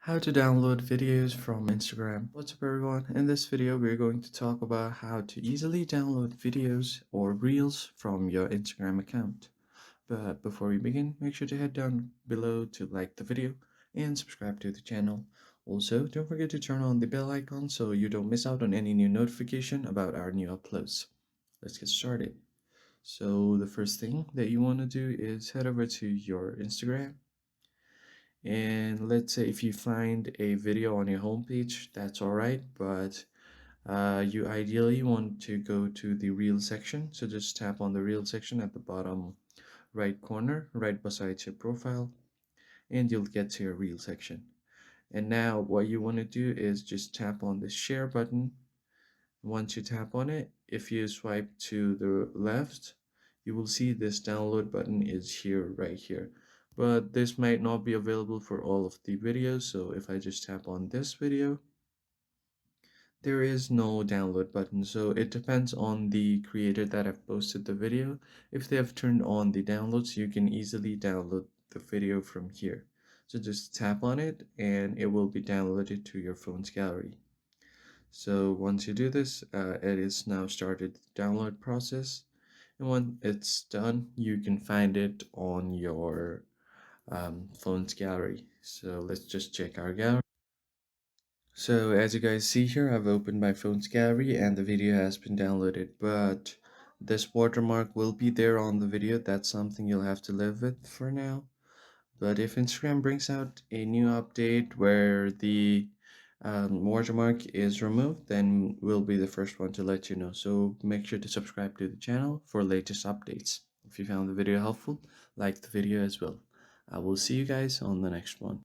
How to download videos from Instagram. What's up everyone? In this video we're going to talk about how to easily download videos or reels from your Instagram account. But before we begin, make sure to head down below to like the video and subscribe to the channel. Also, don't forget to turn on the bell icon so you don't miss out on any new notification about our new uploads. Let's get started. So the first thing that you want to do is head over to your Instagram. And let's say if you find a video on your homepage, that's all right, but you ideally want to go to the reel section. So just tap on the reel section at the bottom right corner, right beside your profile, and you'll get to your reel section. And now what you want to do is just tap on the share button. Once you tap on it, if you swipe to the left, you will see this download button is here, right here. But this might not be available for all of the videos, so if I just tap on this video, there is no download button. So it depends on the creator that have posted the video. If they have turned on the downloads, you can easily download the video from here. So just tap on it and it will be downloaded to your phone's gallery. So once you do this, it is now started the download process. And when it's done, you can find it on your phone's gallery. So let's just check our gallery. So as you guys see here, I've opened my phone's gallery and the video has been downloaded, but this watermark will be there on the video. That's something you'll have to live with for now. But if Instagram brings out a new update where the watermark is removed, then we'll be the first one to let you know. So make sure to subscribe to the channel for latest updates. If you found the video helpful, like the video as well. I will see you guys on the next one.